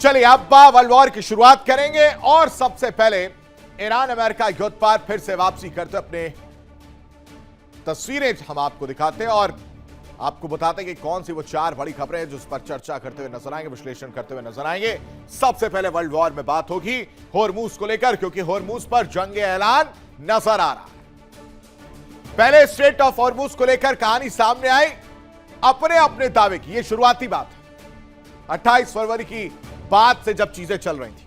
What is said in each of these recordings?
चलिए अब world war की शुरुआत करेंगे और सबसे पहले ईरान अमेरिका युद्ध पर फिर से वापसी करते अपने तस्वीरें हम आपको दिखाते हैं और आपको बताते हैं कि कौन सी वो चार बड़ी खबरें हैं जिस पर चर्चा करते हुए नजर आएंगे, विश्लेषण करते हुए नजर आएंगे। सबसे पहले वर्ल्ड वॉर में बात होगी होर्मुज को लेकर, क्योंकि होर्मुज पर जंग ऐलान नजर आ रहा है। पहले स्ट्रेट ऑफ होर्मुज को लेकर कहानी सामने आई अपने अपने दावे की। यह शुरुआती बात है 28 फरवरी की बात से जब चीजें चल रही थी,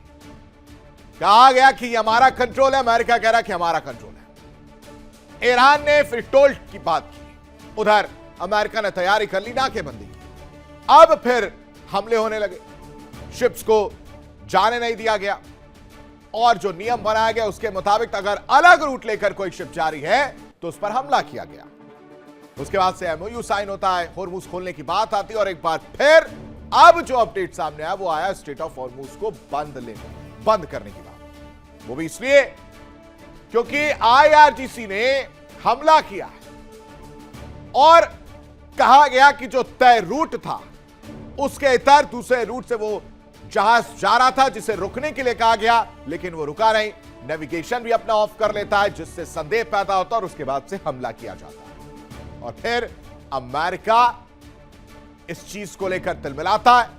कहा गया कि यह हमारा कंट्रोल है, अमेरिका कह रहा कि हमारा कंट्रोल है। ईरान ने फिर टोल्ट की बात की, उधर अमेरिका ने तैयारी कर ली, नाकेबंदी की। अब फिर हमले होने लगे, शिप्स को जाने नहीं दिया गया और जो नियम बनाया गया उसके मुताबिक अगर अलग रूट लेकर कोई शिप जा रही है तो उस पर हमला किया गया। उसके बाद से एमओयू साइन होता है, होर्मुज खोलने की बात आती है और एक बार फिर अब जो अपडेट सामने आया वो आया स्ट्रेट ऑफ होर्मुज को बंद करने की बात। वो भी इसलिए क्योंकि आईआरजीसी ने हमला किया और कहा गया कि जो तय रूट था उसके इतर दूसरे रूट से वो जहाज जा रहा था जिसे रुकने के लिए कहा गया, लेकिन वो रुका नहीं। नेविगेशन भी अपना ऑफ कर लेता है जिससे संदेह पैदा होता है और उसके बाद से हमला किया जाता है और फिर अमेरिका इस चीज को लेकर तिलमिलाता है,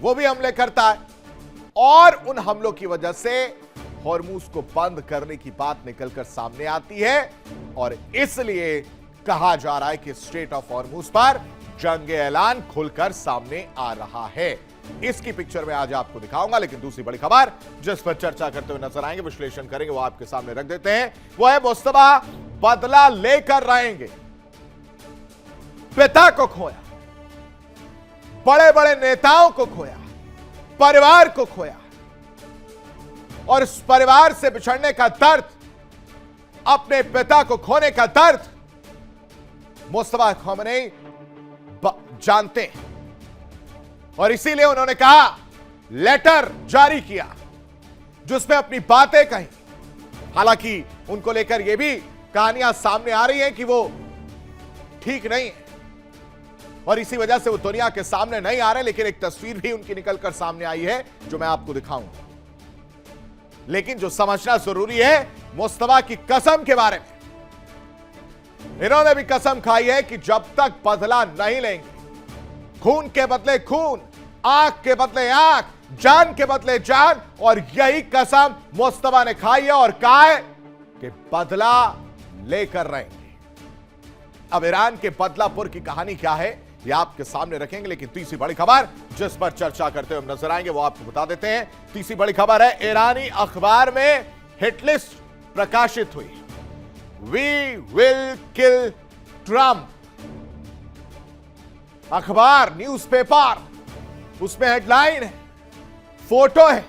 वो भी हमले करता है और उन हमलों की वजह से होर्मुज को बंद करने की बात निकलकर सामने आती है और इसलिए कहा जा रहा है कि स्ट्रेट ऑफ होर्मुज पर जंग ऐलान खुलकर सामने आ रहा है। इसकी पिक्चर में आज आपको दिखाऊंगा, लेकिन दूसरी बड़ी खबर जिस पर चर्चा करते हुए नजर आएंगे, विश्लेषण करेंगे, वो आपके सामने रख देते हैं। वो है मुस्तफा बदला लेकर रहेंगे। पिता को खोया, बड़े बड़े नेताओं को खोया, परिवार को खोया और इस परिवार से बिछड़ने का दर्द, अपने पिता को खोने का दर्द मुस्तफा ख़ामेनी जानते हैं और इसीलिए उन्होंने कहा, लेटर जारी किया जिसमें अपनी बातें कही। हालांकि उनको लेकर यह भी कहानियां सामने आ रही हैं कि वो ठीक नहीं है और इसी वजह से वो दुनिया के सामने नहीं आ रहे, लेकिन एक तस्वीर भी उनकी निकलकर सामने आई है जो मैं आपको दिखाऊंगा। लेकिन जो समझना जरूरी है मुस्तफा की कसम के बारे में, इन्होंने भी कसम खाई है कि जब तक बदला नहीं लेंगे, खून के बदले खून, आंख के बदले आंख, जान के बदले जान, और यही कसम मुस्तफा ने खाई है और कहा है कि बदला लेकर रहेंगे। अब ईरान के बदलापुर की कहानी क्या है ये आपके सामने रखेंगे, लेकिन तीसरी बड़ी खबर जिस पर चर्चा करते हुए नजर आएंगे वो आपको बता देते हैं। तीसरी बड़ी खबर है ईरानी अखबार में हिटलिस्ट प्रकाशित हुई। We will kill Trump। अखबार, न्यूज़पेपर, उसमें हेडलाइन है, फोटो है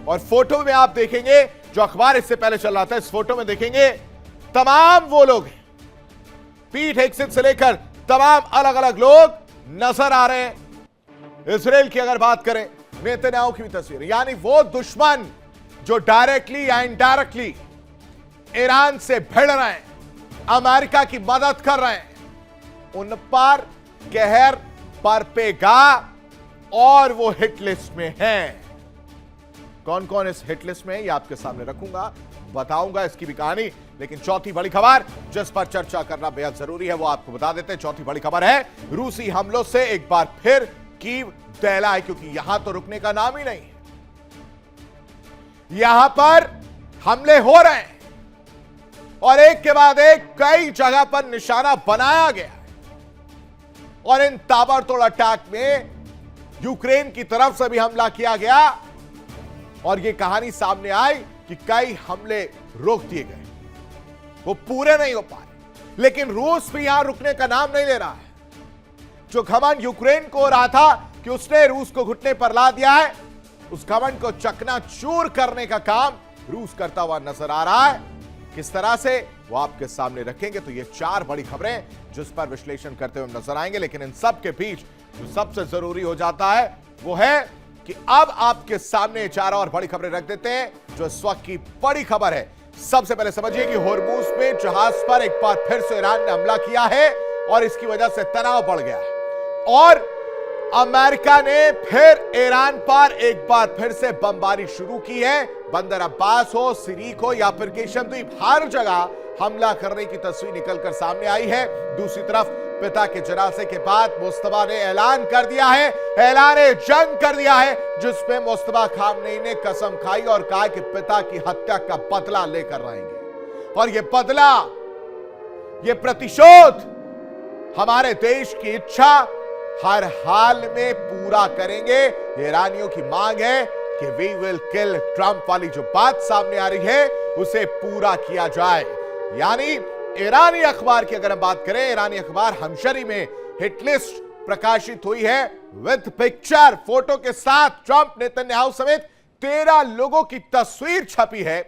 और फोटो में आप देखेंगे, जो अखबार इससे पहले चल रहा था, इस फोटो में देखेंगे तमाम वो लोग हैं, पीट हेगसेथ से लेकर तमाम अलग अलग लोग नजर आ रहे हैं। इजराइल की अगर बात करें, नेतन्याहू की भी तस्वीर, यानी वो दुश्मन जो डायरेक्टली या इनडायरेक्टली ईरान से भिड़ रहे हैं, अमेरिका की मदद कर रहे हैं, उन पर कहर बरपेगा और वो हिट लिस्ट में हैं। कौन कौन इस हिट लिस्ट में है ये आपके सामने रखूंगा, बताऊंगा इसकी भी कहानी। लेकिन चौथी बड़ी खबर जिस पर चर्चा करना बेहद जरूरी है वो आपको बता देते हैं। चौथी बड़ी खबर है रूसी हमलों से एक बार फिर कीव दहला है, क्योंकि यहां तो रुकने का नाम ही नहीं है, यहां पर हमले हो रहे हैं और एक के बाद एक कई जगह पर निशाना बनाया गया और इन ताबड़तोड़ अटैक में यूक्रेन की तरफ से भी हमला किया गया और यह कहानी सामने आई कि कई हमले रोक दिए गए, वो पूरे नहीं हो पाए, लेकिन रूस भी यहां रुकने का नाम नहीं ले रहा है। जो घमंड यूक्रेन को हो रहा था कि उसने रूस को घुटने पर ला दिया है, उस घमंड को चकनाचूर करने का काम रूस करता हुआ नजर आ रहा है। किस तरह से वो आपके सामने रखेंगे। तो ये चार बड़ी खबरें जिस पर विश्लेषण करते हुए नजर आएंगे, लेकिन इन सब के बीच जो सबसे जरूरी हो जाता है वो है कि अब आपके सामने चार और बड़ी खबरें रख देते हैं जो इस वक्त की बड़ी खबर है। सबसे पहले समझिए कि होर्मुज में जहाज पर एक बार फिर से ईरान ने हमला किया है और इसकी वजह से तनाव बढ़ गया है और अमेरिका ने फिर ईरान पर एक बार फिर से बमबारी शुरू की है। बंदर अब्बास हो, सिरीक हो या फिर केशम द्वीप, हर जगह हमला करने की तस्वीर निकलकर सामने आई है। दूसरी तरफ पिता के जनाजे के बाद मुस्तफा ने ऐलान कर दिया है, ऐलान जंग कर दिया है, जिसमें मुस्तफा खामनेई ने कसम खाई और कहा कि पिता की हत्या का बदला लेकर रहेंगे और यह बदला, यह प्रतिशोध हमारे देश की इच्छा हर हाल में पूरा करेंगे। ईरानियों की मांग है कि वी विल किल ट्रंप वाली जो बात सामने आ रही है उसे पूरा किया जाए। यानी ईरानी अखबार की अगर हम बात करें, ईरानी अखबार हमशरी में हिट लिस्ट प्रकाशित हुई है विद पिक्चर, फोटो के साथ ट्रंप, नेतन्याहू समेत 13 लोगों की तस्वीर छपी है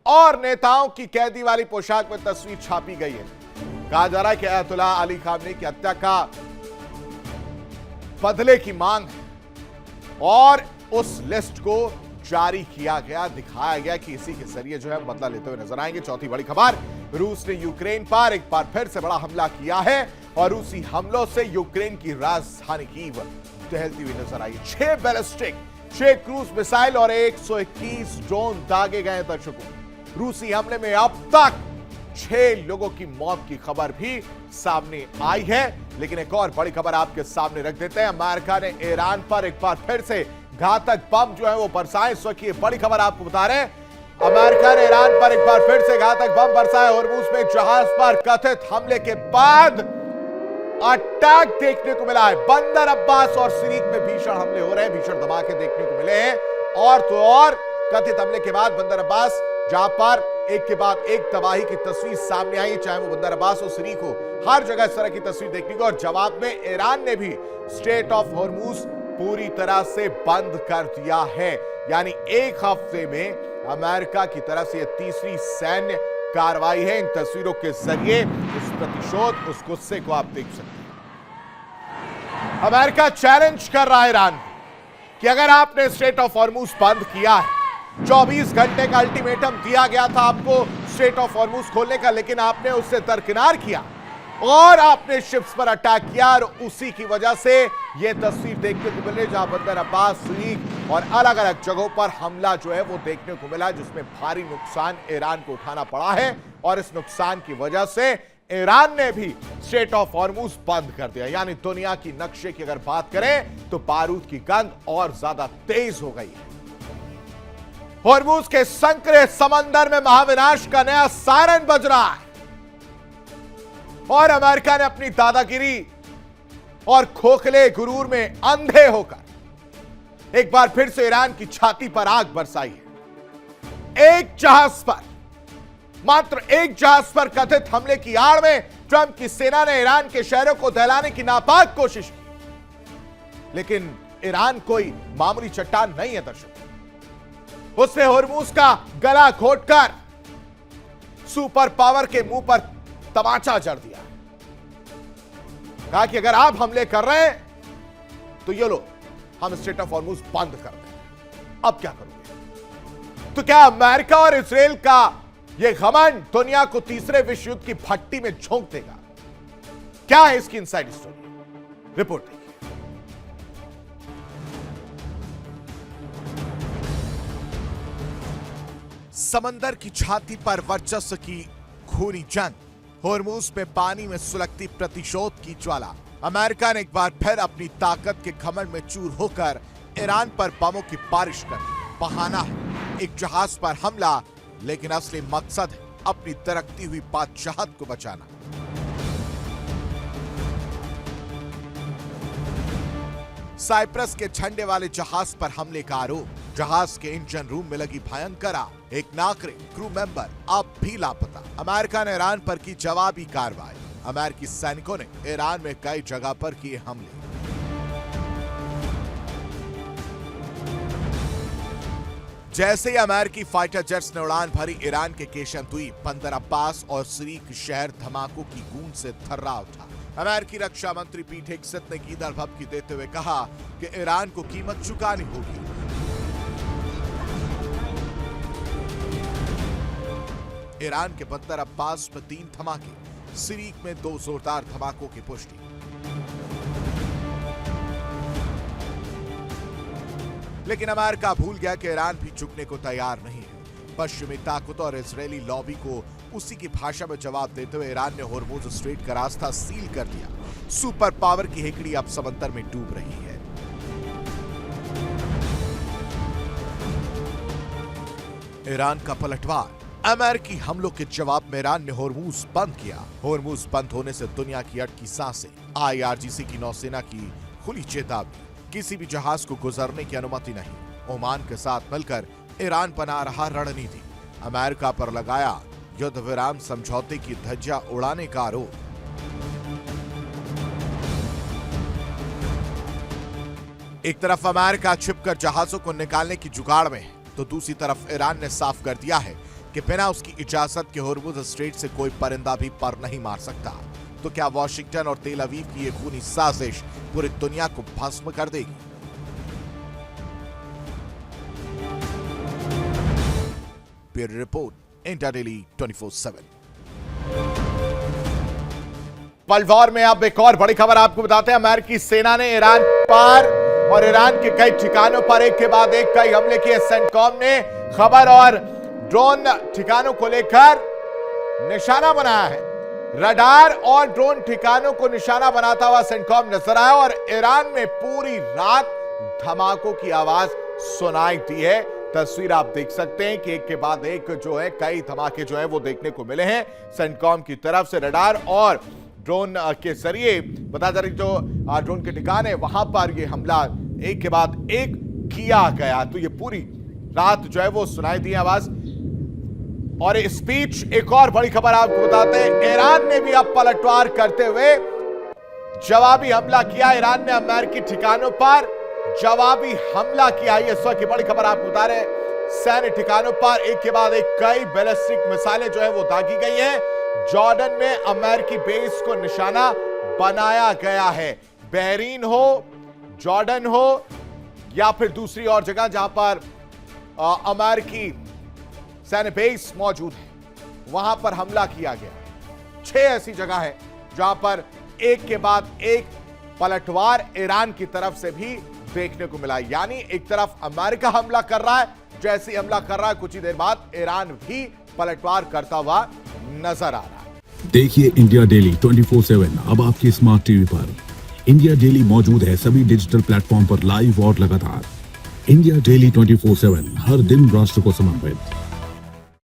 और नेताओं की कैदी वाली पोशाक में तस्वीर छापी गई है। कहा जा रहा है कि अयतुल्लाह अली खामनेई की हत्या का बदले की मांग है और उस लिस्ट को जारी किया गया, दिखाया गया कि इसी के जरिए जो है बदला लेते हुए नजर आएंगे। चौथी बड़ी खबर, रूस ने यूक्रेन पर एक बार फिर से बड़ा हमला किया है और रूसी हमलों से यूक्रेन की राजधानी कीव टहलती हुई नजर आई। 6 बैलिस्टिक, 6 क्रूज मिसाइल और 121 ड्रोन दागे गए। दर्शकों, रूसी हमले में अब तक 6 लोगों की मौत की खबर भी सामने आई है। लेकिन एक और बड़ी खबर आपके सामने रख देते हैं। अमेरिका ने ईरान पर एक बार फिर से घातक बम जो है वो बरसाए। इस वक्त ये बड़ी खबर आपको बता रहे हैं, अमेरिका ने ईरान पर एक बार फिर से घातक बम बरसाए। होर्मुज में जहाज पर कथित हमले के बाद अटैक देखने को मिला है। बंदर अब्बास और सिरीक में भीषण हमले हो रहे हैं, भीषण धमाके देखने को मिले हैं। और तो और कथित हमले के बाद बंदर अब्बास, जहां पर एक के बाद एक तबाही की तस्वीर सामने आई, चाहे वो बंदर अब्बास हो, सिरीक हो, हर जगह इस तरह की तस्वीर देखने को। और जवाब में ईरान ने भी स्ट्रेट ऑफ होर्मुज पूरी तरह से बंद कर दिया है। यानी एक हफ्ते में अमेरिका की तरफ से यह तीसरी सैन्य कार्रवाई है। इन तस्वीरों के जरिए उस प्रतिशोध, उस गुस्से को आप देख सकते हैं। अमेरिका चैलेंज कर रहा है ईरान कि अगर आपने स्ट्रेट ऑफ होर्मुज बंद किया है, 24 घंटे का अल्टीमेटम दिया गया था आपको स्ट्रेट ऑफ होर्मुज खोलने का, लेकिन आपने उससे दरकिनार किया और आपने शिप्स पर अटैक किया और उसी की वजह से यह तस्वीर देखने को मिली जहां बंदर अब्बास, सिरीक और अलग अलग जगहों पर हमला जो है वो देखने को मिला, जिसमें भारी नुकसान ईरान को उठाना पड़ा है। और इस नुकसान की वजह से ईरान ने भी स्ट्रेट ऑफ होर्मुज बंद कर दिया। यानी दुनिया की नक्शे की अगर बात करें तो बारूद की गंध और ज्यादा तेज हो गई है। होर्मुज के संकरे समंदर में महाविनाश का नया सायरन बज रहा है और अमेरिका ने अपनी दादागिरी और खोखले गुरूर में अंधे होकर एक बार फिर से ईरान की छाती पर आग बरसाई है। एक जहाज पर, मात्र एक जहाज पर कथित हमले की आड़ में ट्रंप की सेना ने ईरान के शहरों को दहलाने की नापाक कोशिश की। लेकिन ईरान कोई मामूली चट्टान नहीं है दर्शक, उसने होर्मुज का गला घोटकर सुपर पावर के मुंह पर तमाचा जड़ दिया। कहा कि अगर आप हमले कर रहे हैं तो ये लो, हम स्ट्रेट ऑफ होर्मुज बंद कर दें। अब क्या करोगे? तो क्या अमेरिका और इजराइल का यह घमंड दुनिया को तीसरे विश्व युद्ध की भट्टी में झोंक देगा? क्या है इसकी इनसाइड स्टोरी, रिपोर्ट देखिए। समंदर की छाती पर वर्चस्व की खूनी जंग, होर्मुज में पानी में सुलगती प्रतिशोध की ज्वाला। अमेरिका ने एक बार फिर अपनी ताकत के घमंड में चूर होकर ईरान पर बमों की बारिश कर दी। बहाना है एक जहाज पर हमला, लेकिन असली मकसद है अपनी तरक्ती हुई बादशाहत को बचाना। साइप्रस के झंडे वाले जहाज पर हमले का आरोप, जहाज के इंजन रूम में लगी भयंकर आग, एक नागरिक क्रू मेंबर अब भी लापता। अमेरिका ने ईरान पर की जवाबी कार्रवाई, अमेरिकी सैनिकों ने ईरान में कई जगह पर किए हमले। जैसे ही अमेरिकी फाइटर जेट्स ने उड़ान भरी, ईरान के केशम द्वीप, बंदर अब्बास और सिरीक शहर धमाकों की गूंज से थर्रा उठा। अमेरिकी रक्षा मंत्री पीट हेग्सेथ ने कीदर भभकी देते हुए कहा कि ईरान को कीमत चुकानी होगी। ईरान के बंदर अब्बास में 3 धमाके, सिरीक में 2 जोरदार धमाकों की पुष्टि। लेकिन अमेरिका भूल गया कि ईरान भी झुकने को तैयार नहीं है। पश्चिमी ताकतों और इजरायली लॉबी को उसी की भाषा में जवाब देते हुए ईरान ने होर्मुज स्ट्रेट का रास्ता सील कर दिया। सुपर पावर की हेकड़ी अब समंदर में डूब रही है। ईरान का पलटवार। अमेरिकी हमलों के जवाब में ईरान ने होर्मुज बंद किया। होर्मुज बंद होने से दुनिया की अटकी सांसें। IRGC की नौसेना की खुली चेतावनी, किसी भी जहाज को गुजरने की अनुमति नहीं। ओमान के साथ मिलकर ईरान बना रहा रणनीति। अमेरिका पर लगाया युद्ध विराम समझौते की धज्जियां उड़ाने का आरोप। एक तरफ अमेरिका छिपकर जहाजों को निकालने की जुगाड़ में है, तो दूसरी तरफ ईरान ने साफ कर दिया है कि बिना उसकी इजाजत के होर्मुज स्ट्रेट से कोई परिंदा भी पर नहीं मार सकता। तो क्या वाशिंगटन और तेल अवीव की ये खूनी साजिश पूरी दुनिया को भस्म कर देगी? Bureau report, India daily 24/7। World war में अब एक और बड़ी खबर आपको बताते हैं। अमेरिकी सेना ने ईरान पर और ईरान के कई ठिकानों पर एक के बाद एक कई हमले किए। सेंटकॉम ने खबर और ड्रोन ठिकानों को लेकर निशाना बनाया है। रडार और ड्रोन ठिकानों को निशाना बनाता हुआ सेंटकॉम नजर आया और ईरान में पूरी रात धमाकों की आवाज सुनाई दी है। तस्वीर आप देख सकते हैं कि एक के बाद एक जो है कई धमाके जो है वो देखने को मिले हैं। सेंटकॉम की तरफ से रडार और ड्रोन के जरिए बता जा रही जो ड्रोन के ठिकाने वहां पर ये हमला एक के बाद एक किया गया। तो ये पूरी रात जो है वो सुनाई दी आवाज। और स्पीच, एक और बड़ी खबर आपको बताते हैं। ईरान ने भी अब पलटवार करते हुए जवाबी हमला किया। ईरान ने अमेरिकी ठिकानों पर जवाबी हमला किया। ये इस वक्त की बड़ी खबर आपको बता रहे हैं। सैन्य ठिकानों पर एक के बाद एक कई बैलिस्टिक मिसाइलें जो है वो दागी गई हैं। जॉर्डन में अमेरिकी बेस को निशाना बनाया गया है। बहरीन हो, जॉर्डन हो या फिर दूसरी और जगह जहां पर अमेरिकी सैन्य बेस मौजूद है, वहां पर हमला किया गया। 6 ऐसी जगह है जहां पर एक के बाद एक पलटवार ईरान की तरफ से भी देखने को मिला। यानी एक तरफ अमेरिका हमला कर रहा है, जैसे हमला कर रहा है कुछ ही देर बाद ईरान भी पलटवार करता हुआ नजर आ रहा है। देखिए इंडिया डेली 24/7 अब आपकी स्मार्ट टीवी पर। इंडिया डेली मौजूद है सभी डिजिटल प्लेटफॉर्म पर लाइव और लगातार। इंडिया डेली 24/7 हर दिन राष्ट्र को समर्पित।